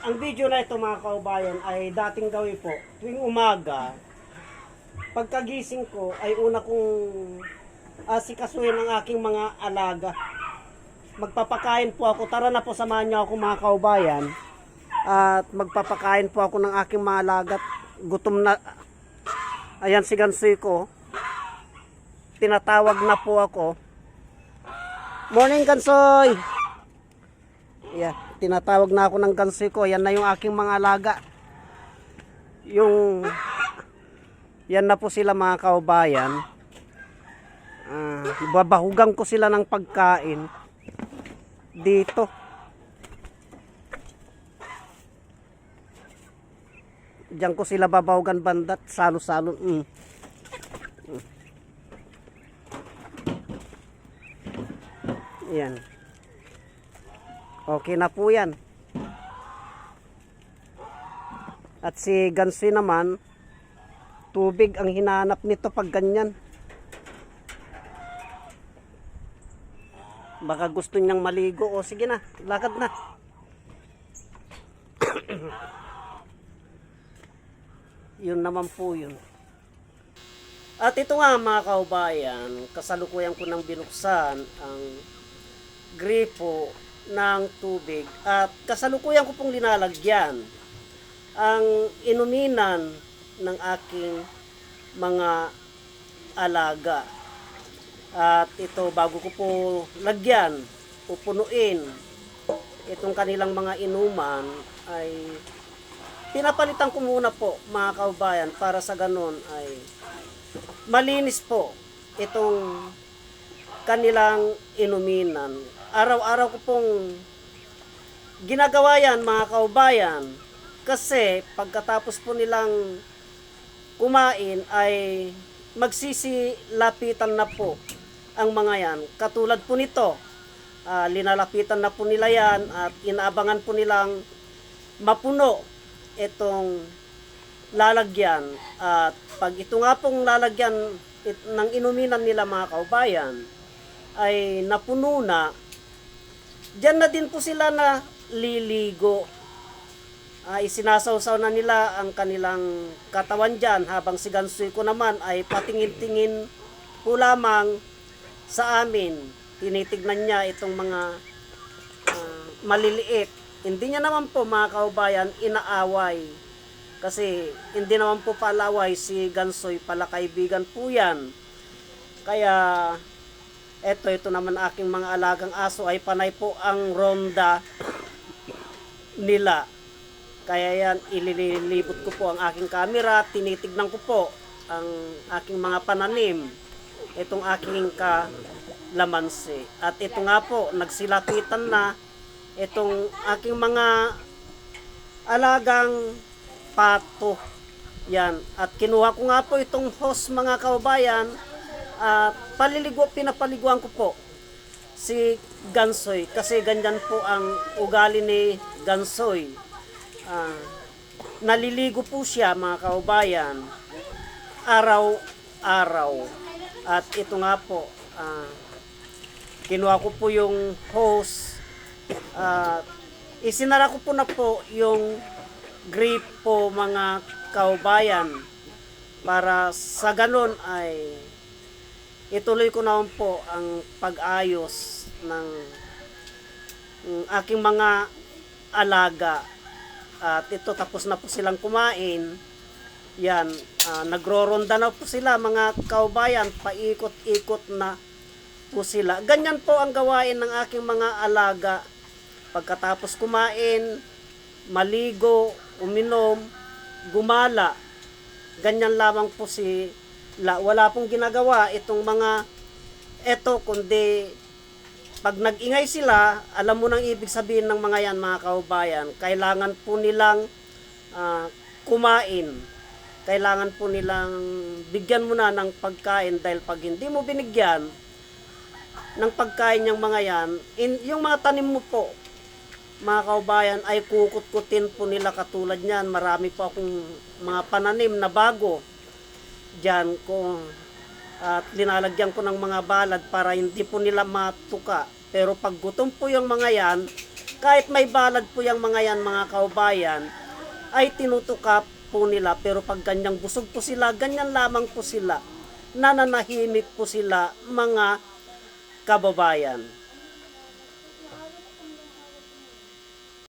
Ang video na ito mga kaubayan ay dating gawin po tuwing umaga. Pagkagising ko ay una kong asikasuhin ang aking mga alaga. Magpapakain po ako. Tara na po, samahan niyo ako mga kaubayan. At magpapakain po ako ng aking mga alaga. Gutom na. Ayan si Gansoy ko. Tinatawag na po ako. Morning Gansoy! Ayan, tinatawag na ako ng Gansoy ko. Yan na yung aking mga alaga. Yan na po sila mga kaubayan. Babahugan ko sila ng pagkain dito. Diyan ko sila babahugan bandat, salo-salo. Yan. Okay na po yan. At si Gansoy naman, tubig ang hinahanap nito pag ganyan. Baka gusto niyang maligo. O sige na, lakad na. Yun naman po yun. At ito nga mga kaubayan, kasalukuyan ko nang binuksan ang gripo ng tubig at kasalukuyan ko pong linalagyan ang inuminan ng aking mga alaga. At ito, bago ko po lagyan, pupunuin itong kanilang mga inuman, ay pinapalitan ko muna po mga kaubayan para sa ganon ay malinis po itong kanilang inuminan. Araw-araw ko pong ginagawa yan mga kaubayan, kasi pagkatapos po nilang kumain ay magsisilapitan na po ang mga yan. Katulad po nito, linalapitan na po nila yan at inaabangan po nilang mapuno itong lalagyan. At pag ito nga pong lalagyan ng inuminan nila mga kaubayan ay napuno na, diyan na din po sila na liligo. Isinasawsaw na nila ang kanilang katawan dyan, habang si Gansoy ko naman ay patingin-tingin po lamang sa amin. Tinitignan niya itong mga maliliit. Hindi niya naman po mga kaubayan inaaway, kasi hindi naman po palaway si Gansoy, pala kaibigan po yan. Kaya ito naman aking mga alagang aso ay panay po ang ronda nila. Kaya yan, ililibot ko po ang aking camera, tinitignan ko po ang aking mga pananim, itong aking kalamansi. At ito nga po, nagsilapitan na itong aking mga alagang pato. Yan. At kinuha ko nga po itong hose mga kaubayan, pinapaliguan ko po si Gansoy, kasi ganyan po ang ugali ni Gansoy. Naliligo po siya mga kaubayan araw-araw. At ito nga po, kinuha ko po yung hose, isinara ko po na po yung gripo mga kaubayan, para sa ganon ay ituloy ko naman po ang pag-ayos ng aking mga alaga. At ito, tapos na po silang kumain. Yan, nagroronda na po sila mga kaubayan, paikot-ikot na po sila. Ganyan po ang gawain ng aking mga alaga. Pagkatapos kumain, maligo, uminom, gumala. Ganyan lamang po sila. Wala pong ginagawa itong mga eto, kundi pag nag-ingay sila, alam mo nang ibig sabihin ng mga yan mga kaubayan. Kailangan po nilang kumain. Kailangan po nilang bigyan mo na ng pagkain, dahil pag hindi mo binigyan ng pagkain yung mga yan, yung mga tanim mo po mga kaubayan ay kukut-kutin po nila. Katulad niyan, marami po akong mga pananim na bago dyan ko, at linalagyan ko ng mga balad para hindi po nila matuka. Pero pag gutom po yung mga yan, Kahit may balad po yung mga yan, mga kaubayan, ay tinutuka po nila. Pero pag ganyang busog po sila, ganyan lamang po sila. Nananahimik po sila, mga kababayan.